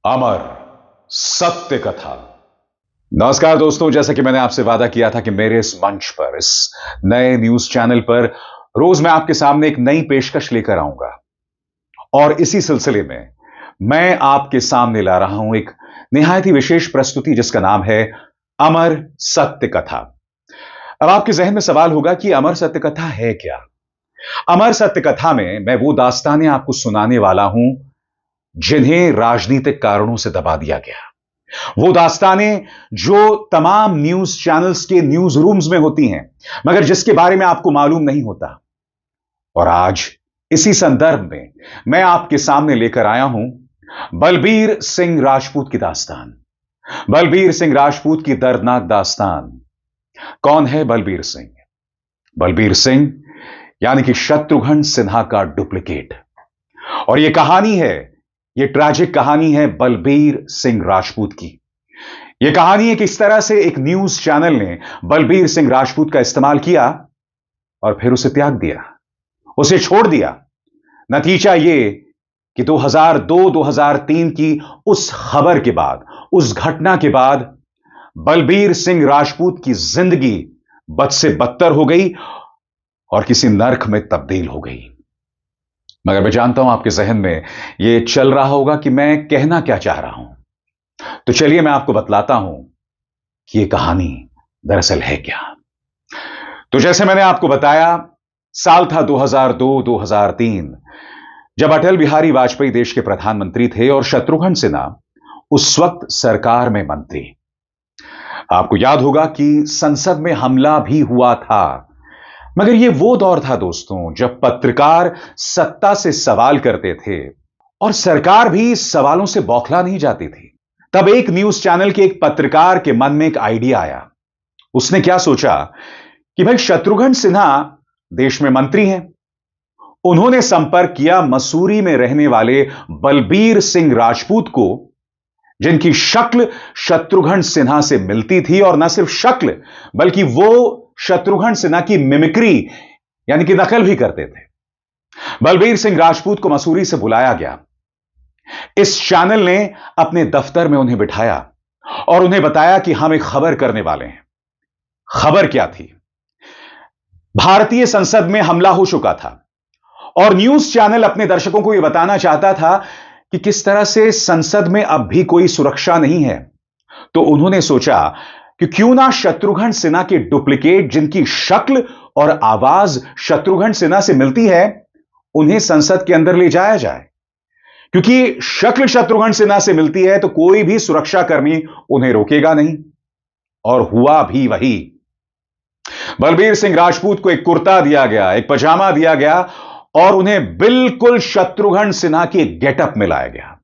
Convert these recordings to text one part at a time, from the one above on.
अमर सत्य कथा। नमस्कार दोस्तों, जैसा कि मैंने आपसे वादा किया था कि मेरे इस मंच पर, इस नए न्यूज चैनल पर रोज मैं आपके सामने एक नई पेशकश लेकर आऊंगा और इसी सिलसिले में मैं आपके सामने ला रहा हूं एक निहायत ही विशेष प्रस्तुति जिसका नाम है अमर सत्य कथा। अब आपके जहन में सवाल होगा कि अमर सत्य कथा है क्या। अमर सत्य कथा में मैं वो दास्तानें आपको सुनाने वाला हूं जिन्हें राजनीतिक कारणों से दबा दिया गया, वो दास्तानें जो तमाम न्यूज चैनल्स के न्यूज रूम्स में होती हैं मगर जिसके बारे में आपको मालूम नहीं होता। और आज इसी संदर्भ में मैं आपके सामने लेकर आया हूं बलबीर सिंह राजपूत की दास्तान। बलबीर सिंह राजपूत की दर्दनाक दास्तान। कौन है बलबीर सिंह? बलबीर सिंह यानी कि शत्रुघ्न सिन्हा का डुप्लीकेट। और यह कहानी है, यह ट्रैजिक कहानी है बलबीर सिंह राजपूत की। यह कहानी है कि किस तरह से एक न्यूज चैनल ने बलबीर सिंह राजपूत का इस्तेमाल किया और फिर उसे त्याग दिया, उसे छोड़ दिया। नतीजा यह कि 2002-2003 की उस खबर के बाद, उस घटना के बाद बलबीर सिंह राजपूत की जिंदगी बद से बदतर हो गई और किसी नर्क में तब्दील हो गई। मगर मैं जानता हूं आपके जहन में यह चल रहा होगा कि मैं कहना क्या चाह रहा हूं। तो चलिए मैं आपको बतलाता हूं कि यह कहानी दरअसल है क्या। तो जैसे मैंने आपको बताया, साल था 2002-2003, जब अटल बिहारी वाजपेयी देश के प्रधानमंत्री थे और शत्रुघ्न सिन्हा उस वक्त सरकार में मंत्री। आपको याद होगा कि संसद में हमला भी हुआ था। मगर यह वो दौर था दोस्तों जब पत्रकार सत्ता से सवाल करते थे और सरकार भी सवालों से बौखला नहीं जाती थी। तब एक न्यूज चैनल के एक पत्रकार के मन में एक आइडिया आया। उसने क्या सोचा कि भाई शत्रुघ्न सिन्हा देश में मंत्री हैं। उन्होंने संपर्क किया मसूरी में रहने वाले बलबीर सिंह राजपूत को, जिनकी शक्ल शत्रुघ्न सिन्हा से मिलती थी। और न सिर्फ शक्ल बल्कि वो शत्रुघ्न सिन्हा की मिमिक्री यानी कि नकल भी करते थे। बलबीर सिंह राजपूत को मसूरी से बुलाया गया। इस चैनल ने अपने दफ्तर में उन्हें बिठाया और उन्हें बताया कि हम एक खबर करने वाले हैं। खबर क्या थी? भारतीय संसद में हमला हो चुका था और न्यूज चैनल अपने दर्शकों को यह बताना चाहता था कि किस तरह से संसद में अब भी कोई सुरक्षा नहीं है। तो उन्होंने सोचा कि क्यों ना शत्रुघ्न सिन्हा के डुप्लीकेट, जिनकी शक्ल और आवाज शत्रुघ्न सिन्हा से मिलती है, उन्हें संसद के अंदर ले जाया जाए। क्योंकि शक्ल शत्रुघ्न सिन्हा से मिलती है तो कोई भी सुरक्षाकर्मी उन्हें रोकेगा नहीं। और हुआ भी वही। बलबीर सिंह राजपूत को एक कुर्ता दिया गया, एक पजामा दिया गया और उन्हें बिल्कुल शत्रुघ्न सिन्हा के गेटअप में लाया गया।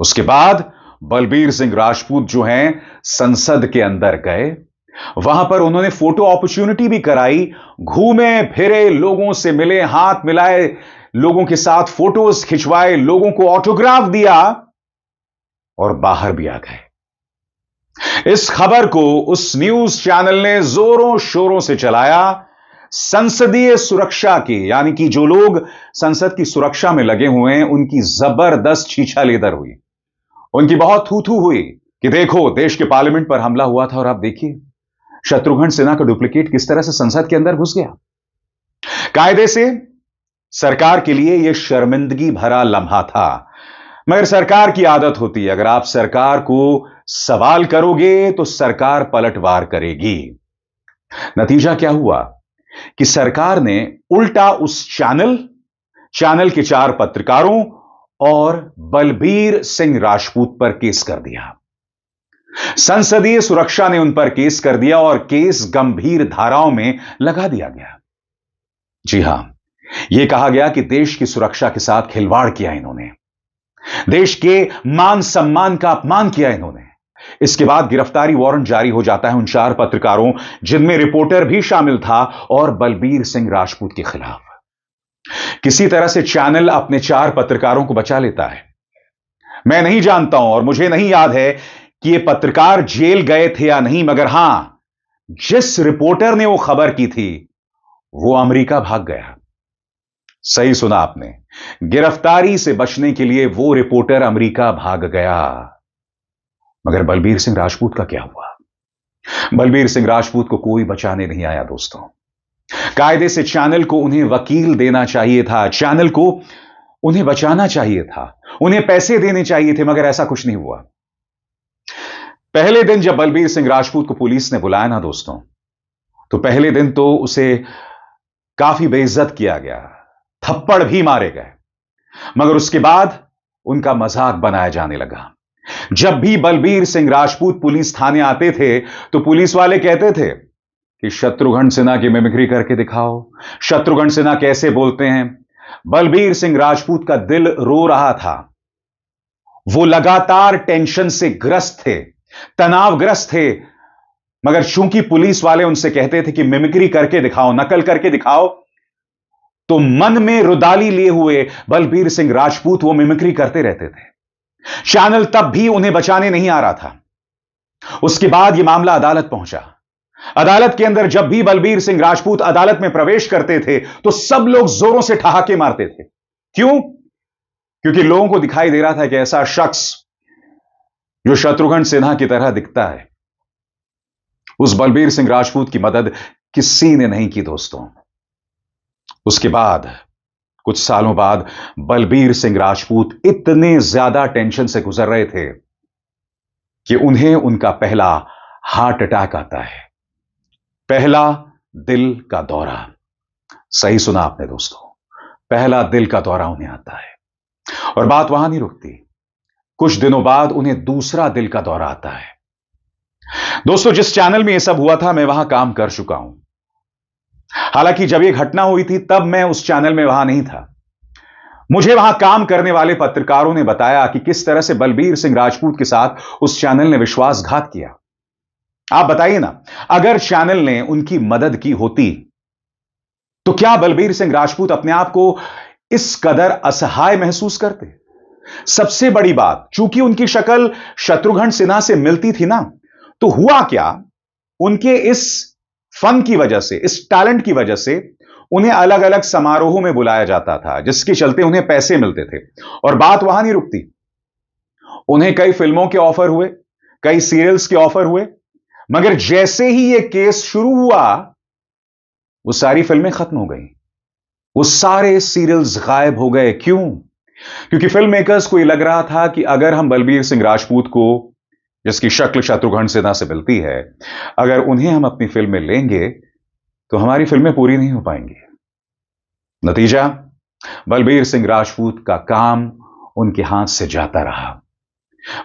उसके बाद बलबीर सिंह राजपूत जो हैं संसद के अंदर गए। वहां पर उन्होंने फोटो अपॉर्चुनिटी भी कराई, घूमे फिरे, लोगों से मिले, हाथ मिलाए, लोगों के साथ फोटोज खिंचवाए, लोगों को ऑटोग्राफ दिया और बाहर भी आ गए। इस खबर को उस न्यूज चैनल ने जोरों शोरों से चलाया। संसदीय सुरक्षा के यानी कि जो लोग संसद की सुरक्षा में लगे हुए हैं उनकी जबरदस्त छीछालेदर हुई। उनकी बहुत थू-थू हुई कि देखो देश के पार्लियामेंट पर हमला हुआ था और आप देखिए शत्रुघ्न सिन्हा का डुप्लीकेट किस तरह से संसद के अंदर घुस गया। कायदे से सरकार के लिए यह शर्मिंदगी भरा लम्हा था। मगर सरकार की आदत होती है, अगर आप सरकार को सवाल करोगे तो सरकार पलटवार करेगी। नतीजा क्या हुआ कि सरकार ने उल्टा उस चैनल के 4 पत्रकारों और बलबीर सिंह राजपूत पर केस कर दिया। संसदीय सुरक्षा ने उन पर केस कर दिया और केस गंभीर धाराओं में लगा दिया गया। जी हां, यह कहा गया कि देश की सुरक्षा के साथ खिलवाड़ किया इन्होंने, देश के मान सम्मान का अपमान किया इन्होंने। इसके बाद गिरफ्तारी वारंट जारी हो जाता है उन 4 पत्रकारों, जिनमें रिपोर्टर भी शामिल था, और बलबीर सिंह राजपूत के खिलाफ। किसी तरह से चैनल अपने 4 पत्रकारों को बचा लेता है। मैं नहीं जानता हूं और मुझे नहीं याद है कि ये पत्रकार जेल गए थे या नहीं, मगर हां, जिस रिपोर्टर ने वो खबर की थी वो अमेरिका भाग गया। सही सुना आपने। गिरफ्तारी से बचने के लिए वो रिपोर्टर अमेरिका भाग गया। मगर बलबीर सिंह राजपूत का क्या हुआ? बलबीर सिंह राजपूत को कोई बचाने नहीं आया दोस्तों। कायदे से चैनल को उन्हें वकील देना चाहिए था, चैनल को उन्हें बचाना चाहिए था, उन्हें पैसे देने चाहिए थे, मगर ऐसा कुछ नहीं हुआ। पहले दिन जब बलबीर सिंह राजपूत को पुलिस ने बुलाया ना दोस्तों, तो पहले दिन तो उसे काफी बेइज्जत किया गया, थप्पड़ भी मारे गए। मगर उसके बाद उनका मजाक बनाया जाने लगा। जब भी बलबीर सिंह राजपूत पुलिस थाने आते थे तो पुलिस वाले कहते थे कि शत्रुघ्न सिन्हा की मिमिक्री करके दिखाओ, शत्रुघ्न सिन्हा कैसे बोलते हैं। बलबीर सिंह राजपूत का दिल रो रहा था। वो लगातार टेंशन से ग्रस्त थे, तनावग्रस्त थे। मगर चूंकि पुलिस वाले उनसे कहते थे कि मिमिक्री करके दिखाओ, नकल करके दिखाओ, तो मन में रुदाली लिए हुए बलबीर सिंह राजपूत वो मिमिक्री करते रहते थे। चैनल तब भी उन्हें बचाने नहीं आ रहा था। उसके बाद यह मामला अदालत पहुंचा। अदालत के अंदर जब भी बलबीर सिंह राजपूत अदालत में प्रवेश करते थे तो सब लोग जोरों से ठहाके मारते थे। क्यों? क्योंकि लोगों को दिखाई दे रहा था कि ऐसा शख्स जो शत्रुघ्न सिन्हा की तरह दिखता है, उस बलबीर सिंह राजपूत की मदद किसी ने नहीं की दोस्तों। उसके बाद कुछ सालों बाद बलबीर सिंह राजपूत इतने ज्यादा टेंशन से गुजर रहे थे कि उन्हें उनका पहला हार्ट अटैक आता है, पहला दिल का दौरा। सही सुना आपने दोस्तों, पहला दिल का दौरा उन्हें आता है। और बात वहां नहीं रुकती, कुछ दिनों बाद उन्हें दूसरा दिल का दौरा आता है। दोस्तों, जिस चैनल में यह सब हुआ था मैं वहां काम कर चुका हूं। हालांकि जब यह घटना हुई थी तब मैं उस चैनल में वहां नहीं था। मुझे वहां काम करने वाले पत्रकारों ने बताया कि किस तरह से बलबीर सिंह राजपूत के साथ उस चैनल ने विश्वासघात किया। आप बताइए ना, अगर चैनल ने उनकी मदद की होती तो क्या बलबीर सिंह राजपूत अपने आप को इस कदर असहाय महसूस करते? सबसे बड़ी बात, चूंकि उनकी शक्ल शत्रुघ्न सिन्हा से मिलती थी ना, तो हुआ क्या, उनके इस फन की वजह से, इस टैलेंट की वजह से उन्हें अलग अलग समारोहों में बुलाया जाता था, जिसके चलते उन्हें पैसे मिलते थे। और बात वहां नहीं रुकती, उन्हें कई फिल्मों के ऑफर हुए, कई सीरियल्स के ऑफर हुए। मगर जैसे ही यह केस शुरू हुआ वो सारी फिल्में खत्म हो गई, वो सारे सीरियल्स गायब हो गए। क्यों? क्योंकि फिल्म मेकर्स को यह लग रहा था कि अगर हम बलबीर सिंह राजपूत को, जिसकी शक्ल शत्रुघ्न सिन्हा से मिलती है, अगर उन्हें हम अपनी फिल्म में लेंगे तो हमारी फिल्में पूरी नहीं हो पाएंगी। नतीजा, बलबीर सिंह राजपूत का काम उनके हाथ से जाता रहा।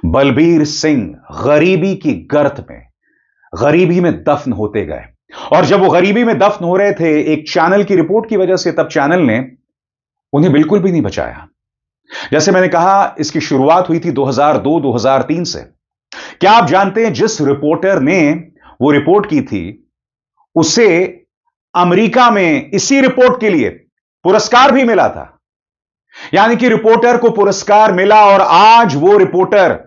बलबीर सिंह गरीबी की गर्त में, गरीबी में दफन होते गए। और जब वो गरीबी में दफन हो रहे थे एक चैनल की रिपोर्ट की वजह से, तब चैनल ने उन्हें बिल्कुल भी नहीं बचाया। जैसे मैंने कहा, इसकी शुरुआत हुई थी 2002-2003 से। क्या आप जानते हैं, जिस रिपोर्टर ने वो रिपोर्ट की थी उसे अमेरिका में इसी रिपोर्ट के लिए पुरस्कार भी मिला था। यानी कि रिपोर्टर को पुरस्कार मिला और आज वो रिपोर्टर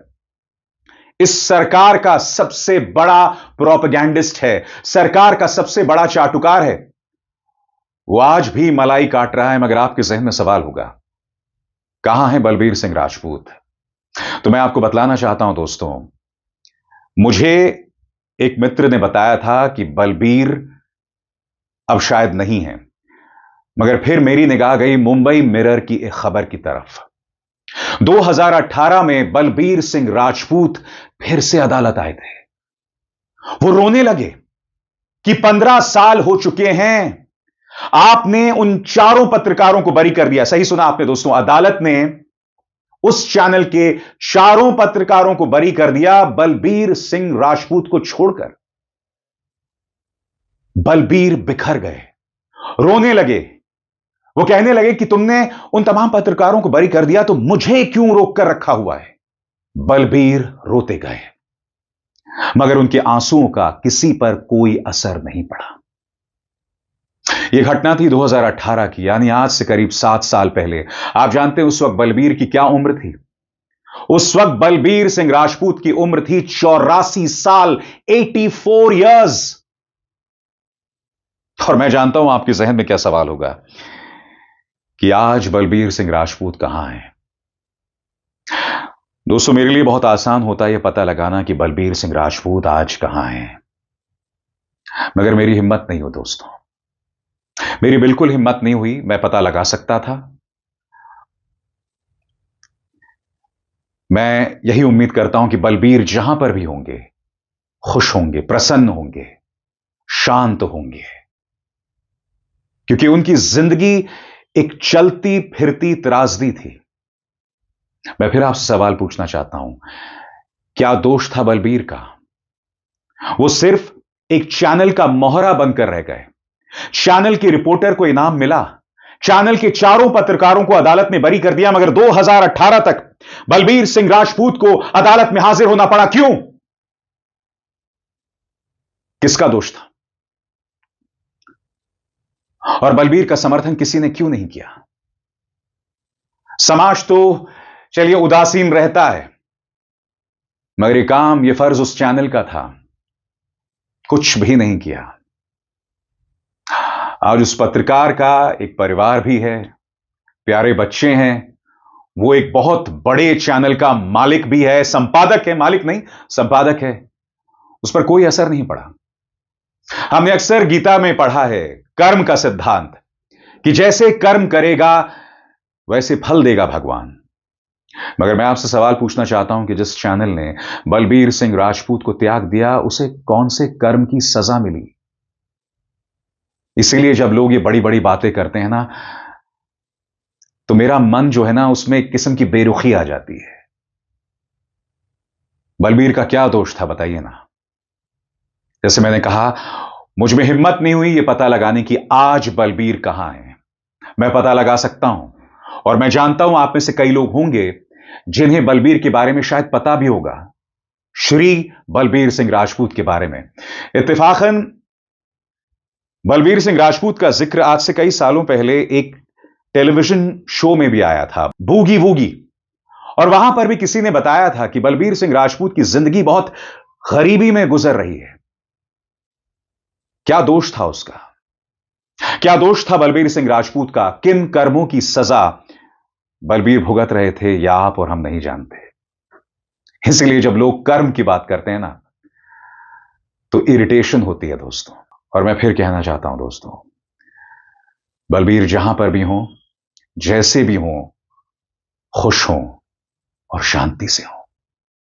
इस सरकार का सबसे बड़ा प्रोपेगेंडिस्ट है, सरकार का सबसे बड़ा चाटुकार है। वो आज भी मलाई काट रहा है। मगर आपके जहन में सवाल होगा, कहां है बलबीर सिंह राजपूत? तो मैं आपको बतलाना चाहता हूं दोस्तों, मुझे एक मित्र ने बताया था कि बलबीर अब शायद नहीं है। मगर फिर मेरी निगाह गई मुंबई मिरर की एक खबर की तरफ। 2018 में बलबीर सिंह राजपूत फिर से अदालत आए थे। वो रोने लगे कि 15 साल हो चुके हैं, आपने उन चारों पत्रकारों को बरी कर दिया। सही सुना आपने दोस्तों, अदालत ने उस चैनल के चारों पत्रकारों को बरी कर दिया, बलबीर सिंह राजपूत को छोड़कर। बलबीर बिखर गए, रोने लगे। वो कहने लगे कि तुमने उन तमाम पत्रकारों को बरी कर दिया तो मुझे क्यों रोक कर रखा हुआ है? बलबीर रोते गए, मगर उनके आंसुओं का किसी पर कोई असर नहीं पड़ा। यह घटना थी 2018 की, यानी आज से करीब 7 साल पहले। आप जानते हैं उस वक्त बलबीर की क्या उम्र थी? उस वक्त बलबीर सिंह राजपूत की उम्र थी 84 साल, 84 इयर्स। और मैं जानता हूं आपके जहन में क्या सवाल होगा कि आज बलबीर सिंह राजपूत कहां हैं। दोस्तों, मेरे लिए बहुत आसान होता है यह पता लगाना कि बलबीर सिंह राजपूत आज कहां हैं, मगर मेरी हिम्मत नहीं हो दोस्तों। मेरी बिल्कुल हिम्मत नहीं हुई। मैं पता लगा सकता था। मैं यही उम्मीद करता हूं कि बलबीर जहां पर भी होंगे, खुश होंगे, प्रसन्न होंगे, शांत होंगे, क्योंकि उनकी जिंदगी एक चलती फिरती त्रासदी थी। मैं फिर आपसे सवाल पूछना चाहता हूं, क्या दोष था बलबीर का? वो सिर्फ एक चैनल का मोहरा बनकर रह गए। चैनल की रिपोर्टर को इनाम मिला, चैनल के चारों पत्रकारों को अदालत में बरी कर दिया, मगर 2018 तक बलबीर सिंह राजपूत को अदालत में हाजिर होना पड़ा। क्यों? किसका दोष था? और बलबीर का समर्थन किसी ने क्यों नहीं किया? समाज तो चलिए उदासीन रहता है, मगर ये फर्ज उस चैनल का था, कुछ भी नहीं किया। आज उस पत्रकार का एक परिवार भी है, प्यारे बच्चे हैं, वो एक बहुत बड़े चैनल का मालिक भी है, संपादक है, मालिक नहीं संपादक है। उस पर कोई असर नहीं पड़ा। हमने अक्सर गीता में पढ़ा है कर्म का सिद्धांत, कि जैसे कर्म करेगा वैसे फल देगा भगवान। मगर मैं आपसे सवाल पूछना चाहता हूं कि जिस चैनल ने बलबीर सिंह राजपूत को त्याग दिया, उसे कौन से कर्म की सजा मिली? इसीलिए जब लोग ये बड़ी बड़ी बातें करते हैं ना, तो मेरा मन जो है ना, उसमें एक किस्म की बेरुखी आ जाती है। बलबीर का क्या दोष था बताइए ना। जैसे मैंने कहा, मुझ में हिम्मत नहीं हुई यह पता लगाने की आज बलबीर कहां है। मैं पता लगा सकता हूं, और मैं जानता हूं आप में से कई लोग होंगे जिन्हें बलबीर के बारे में शायद पता भी होगा, श्री बलबीर सिंह राजपूत के बारे में। इत्तेफाकन बलबीर सिंह राजपूत का जिक्र आज से कई सालों पहले एक टेलीविजन शो में भी आया था, बूगी वूगी, और वहां पर भी किसी ने बताया था कि बलबीर सिंह राजपूत की जिंदगी बहुत गरीबी में गुजर रही है। क्या दोष था उसका? क्या दोष था बलबीर सिंह राजपूत का? किन कर्मों की सजा बलबीर भुगत रहे थे, या आप और हम नहीं जानते। इसलिए जब लोग कर्म की बात करते हैं ना, तो इरिटेशन होती है दोस्तों। और मैं फिर कहना चाहता हूं दोस्तों, बलबीर जहां पर भी हो, जैसे भी हो, खुश हो और शांति से हो।